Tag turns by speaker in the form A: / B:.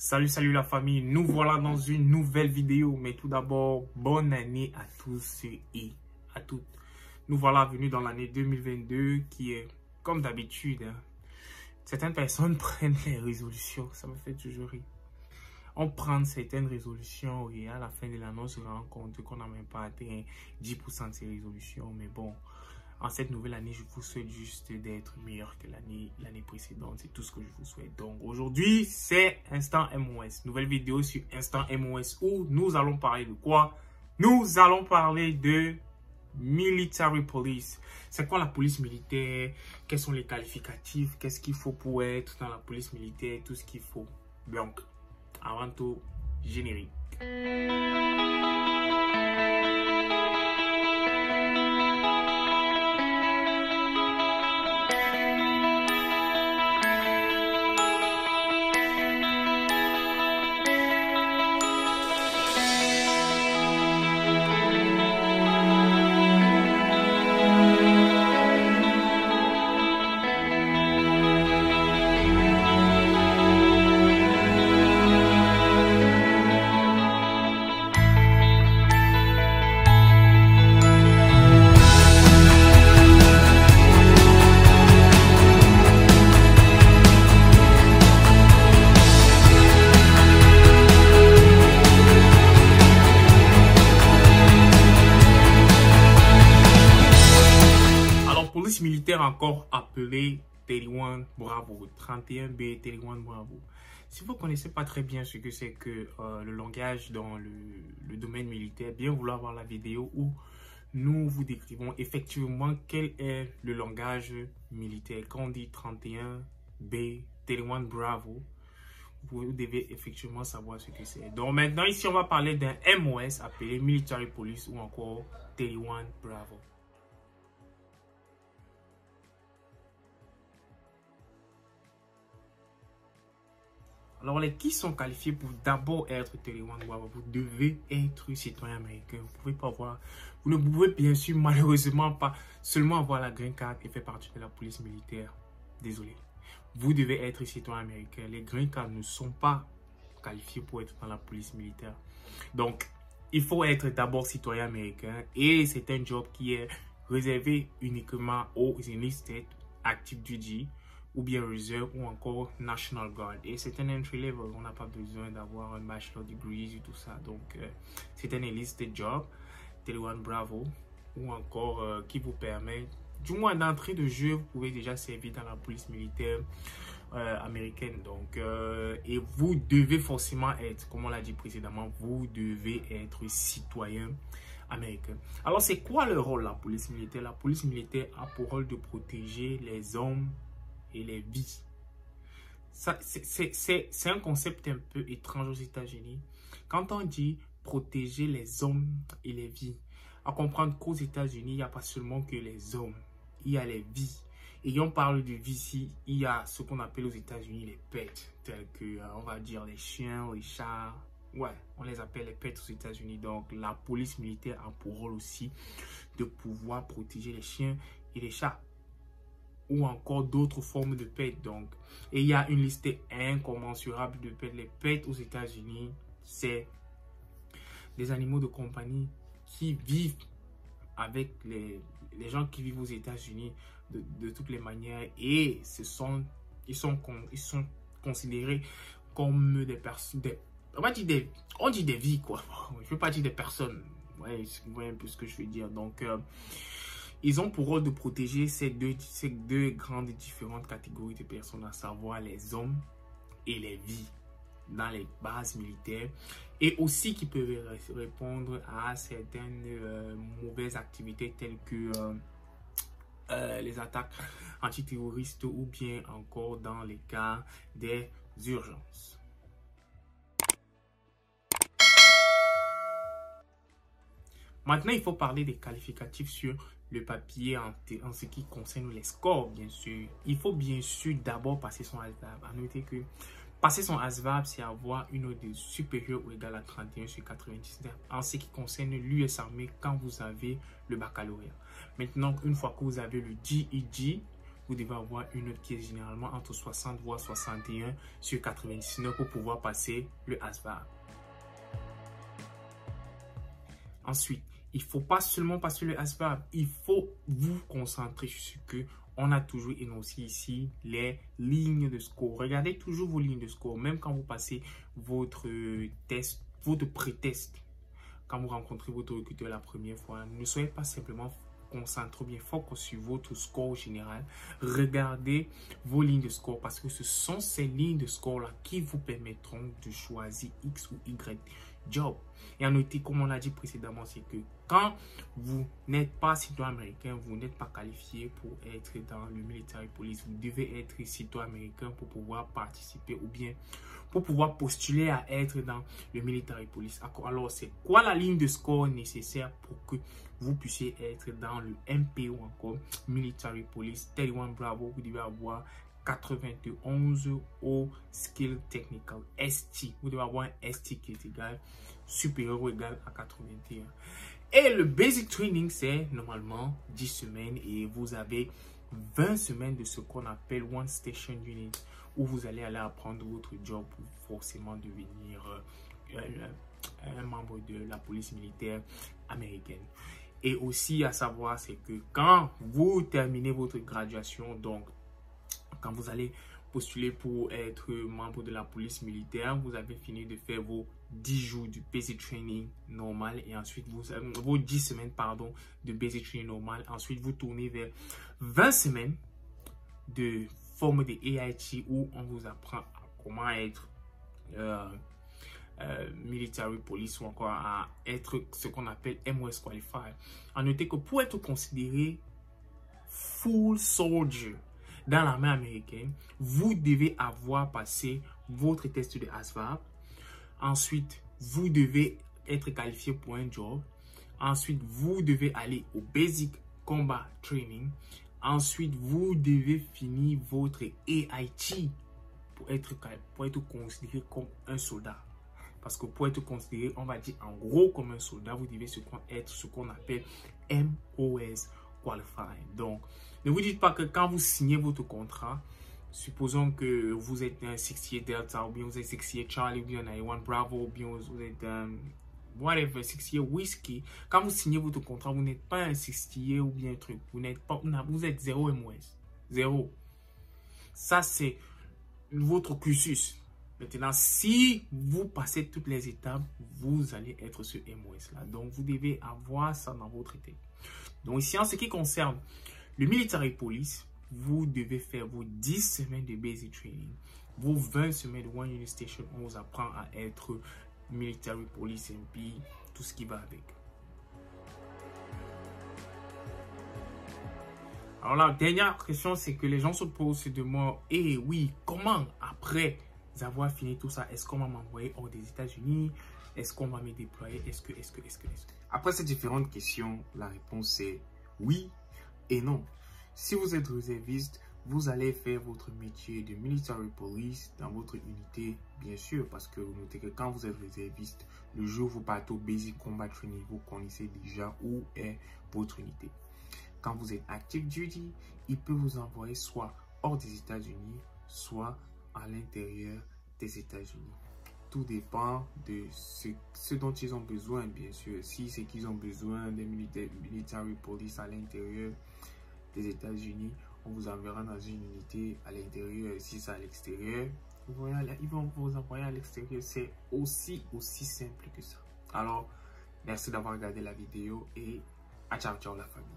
A: Salut la famille, nous voilà dans une nouvelle vidéo. Mais tout d'abord, bonne année à tous et à toutes. Nous voilà venus dans l'année 2022 qui est, comme d'habitude, certaines personnes prennent les résolutions. Ça me fait toujours rire. On prend certaines résolutions et à la fin de l'année, on se rend compte qu'on n'a même pas atteint 10% de ces résolutions. Mais bon, en cette nouvelle année, je vous souhaite juste d'être meilleur que l'année précédente. C'est tout ce que je vous souhaite. Donc aujourd'hui, c'est Instant MOS. Nouvelle vidéo sur Instant MOS où nous allons parler de quoi? Nous allons parler de Military Police. C'est quoi la police militaire? Quels sont les qualificatifs? Qu'est-ce qu'il faut pour être dans la police militaire? Tout ce qu'il faut. Donc, avant tout, générique. Police militaire encore appelé 31 Bravo, 31B, 31 Bravo. Si vous ne connaissez pas très bien ce que c'est que le langage dans le domaine militaire, bien vouloir voir la vidéo où nous vous décrivons effectivement quel est le langage militaire. Quand on dit 31B, 31 Bravo, vous devez effectivement savoir ce que c'est. Donc maintenant, ici, on va parler d'un MOS appelé Military Police ou encore 31 Bravo. Alors, qui sont qualifiés pour d'abord être 31 Bravo? Vous devez être citoyen américain. Vous ne pouvez bien sûr malheureusement pas seulement avoir la green card et faire partie de la police militaire. Désolé. Vous devez être citoyen américain. Les green cards ne sont pas qualifiés pour être dans la police militaire. Donc, il faut être d'abord citoyen américain et c'est un job qui est réservé uniquement aux enlisted, active duty, ou bien Reserve ou encore National Guard. Et c'est un entry level, on n'a pas besoin d'avoir un bachelor degree et tout ça. Donc, c'est un enlisted job, 31 Bravo, ou encore qui vous permet, du moins d'entrée de jeu, vous pouvez déjà servir dans la police militaire américaine. Donc, et vous devez forcément être, comme on l'a dit précédemment, vous devez être citoyen américain. Alors, c'est quoi le rôle de la police militaire? La police militaire a pour rôle de protéger les hommes et les vies. C'est un concept un peu étrange aux États-Unis. Quand on dit protéger les hommes et les vies, à comprendre qu'aux États-Unis, il n'y a pas seulement que les hommes, il y a les vies. Et on parle de vie ici, il y a ce qu'on appelle aux États-Unis les pets, tels que, on va dire, les chiens, les chats. Ouais, on les appelle les pets aux États-Unis. Donc, la police militaire a pour rôle aussi de pouvoir protéger les chiens et les chats, ou encore d'autres formes de pets. Donc, et il y a une liste incommensurable de pets. Les pets aux États-Unis, c'est des animaux de compagnie qui vivent avec les gens qui vivent aux États-Unis de toutes les manières. Et ils sont considérés comme des personnes, on dit des vies, quoi. Je ne veux pas dire des personnes. Ouais, vous voyez un peu ce que je veux dire. Donc, ils ont pour rôle de protéger ces deux grandes différentes catégories de personnes, à savoir les hommes et les vies dans les bases militaires, et aussi qui peuvent répondre à certaines mauvaises activités telles que les attaques antiterroristes ou bien encore dans les cas des urgences. Maintenant, il faut parler des qualificatifs sur le papier en ce qui concerne les scores, bien sûr. Il faut bien sûr d'abord passer son ASVAB. À noter que passer son ASVAB, c'est avoir une note supérieure ou égale à 31 sur 99 en ce qui concerne l'US Army quand vous avez le baccalauréat. Maintenant, une fois que vous avez le GED, vous devez avoir une note qui est généralement entre 60 voire 61 sur 99 pour pouvoir passer le ASVAB. Ensuite, il ne faut pas seulement passer le ASVAB, il faut vous concentrer sur ce que on a toujours énoncé ici, les lignes de score. Regardez toujours vos lignes de score, même quand vous passez votre test, votre pré-test. Quand vous rencontrez votre recruteur la première fois, ne soyez pas simplement concentré, bien focus sur votre score général. Regardez vos lignes de score parce que ce sont ces lignes de score-là qui vous permettront de choisir X ou Y job. Et à noter, comme on l'a dit précédemment, c'est que quand vous n'êtes pas citoyen américain, vous n'êtes pas qualifié pour être dans le military police. Vous devez être citoyen américain pour pouvoir participer ou bien pour pouvoir postuler à être dans le military police. Alors, c'est quoi la ligne de score nécessaire pour que vous puissiez être dans le MP ou encore military police 31 Bravo? Vous devez avoir 91 au skill technical ST. Vous devez avoir un ST qui est égal, supérieur ou égal à 81. Et le basic training, c'est normalement 10 semaines et vous avez 20 semaines de ce qu'on appelle One Station Unit où vous allez aller apprendre votre job pour forcément devenir un membre de la police militaire américaine. Et aussi à savoir, c'est que quand vous terminez votre graduation, donc quand vous allez postuler pour être membre de la police militaire, vous avez fini de faire vos 10 jours de basic training normal et ensuite vos 10 semaines pardon, de basic training normal. Ensuite, vous tournez vers 20 semaines de forme de AIT où on vous apprend à comment être military police ou encore à être ce qu'on appelle MOS qualified. À noter que pour être considéré full soldier dans l'armée américaine, vous devez avoir passé votre test de ASVAB. Ensuite, vous devez être qualifié pour un job. Ensuite, vous devez aller au Basic Combat Training. Ensuite, vous devez finir votre AIT pour être considéré comme un soldat. Parce que pour être considéré, on va dire en gros comme un soldat, vous devez être ce qu'on appelle MOS Qualified. Donc, ne vous dites pas que quand vous signez votre contrat, supposons que vous êtes un 68 Delta, ou bien vous êtes 68 Charlie, ou bien un 91 Bravo, ou bien vous êtes un whatever, 68 Whiskey. Quand vous signez votre contrat, vous n'êtes pas un 68 ou bien un truc. Vous êtes 0 MOS. 0. Ça, c'est votre cursus. Maintenant, si vous passez toutes les étapes, vous allez être ce MOS là. Donc, vous devez avoir ça dans votre tête. Donc, ici, en ce qui concerne le military police, vous devez faire vos 10 semaines de basic training, vos 20 semaines de One Unit Station, on vous apprend à être military police MP, tout ce qui va avec. Alors la dernière question, c'est que les gens se posent, se demandent, eh oui, comment après avoir fini tout ça, est-ce qu'on va m'envoyer hors des États-Unis? Est-ce qu'on va me déployer? Est-ce que? Après ces différentes questions, la réponse est oui et non. Si vous êtes réserviste, vous allez faire votre métier de military police dans votre unité, bien sûr, parce que vous notez que quand vous êtes réserviste, le jour où vous partez au Basic Combat Training, vous connaissez déjà où est votre unité. Quand vous êtes active duty, il peut vous envoyer soit hors des États-Unis, soit à l'intérieur des États-Unis. Tout dépend de ce dont ils ont besoin, bien sûr. Si c'est qu'ils ont besoin des military police à l'intérieur des États-Unis, on vous enverra dans une unité à l'intérieur. Si c'est à l'extérieur, ils vont vous envoyer à l'extérieur. C'est aussi simple que ça. Alors, merci d'avoir regardé la vidéo et à ciao ciao la famille.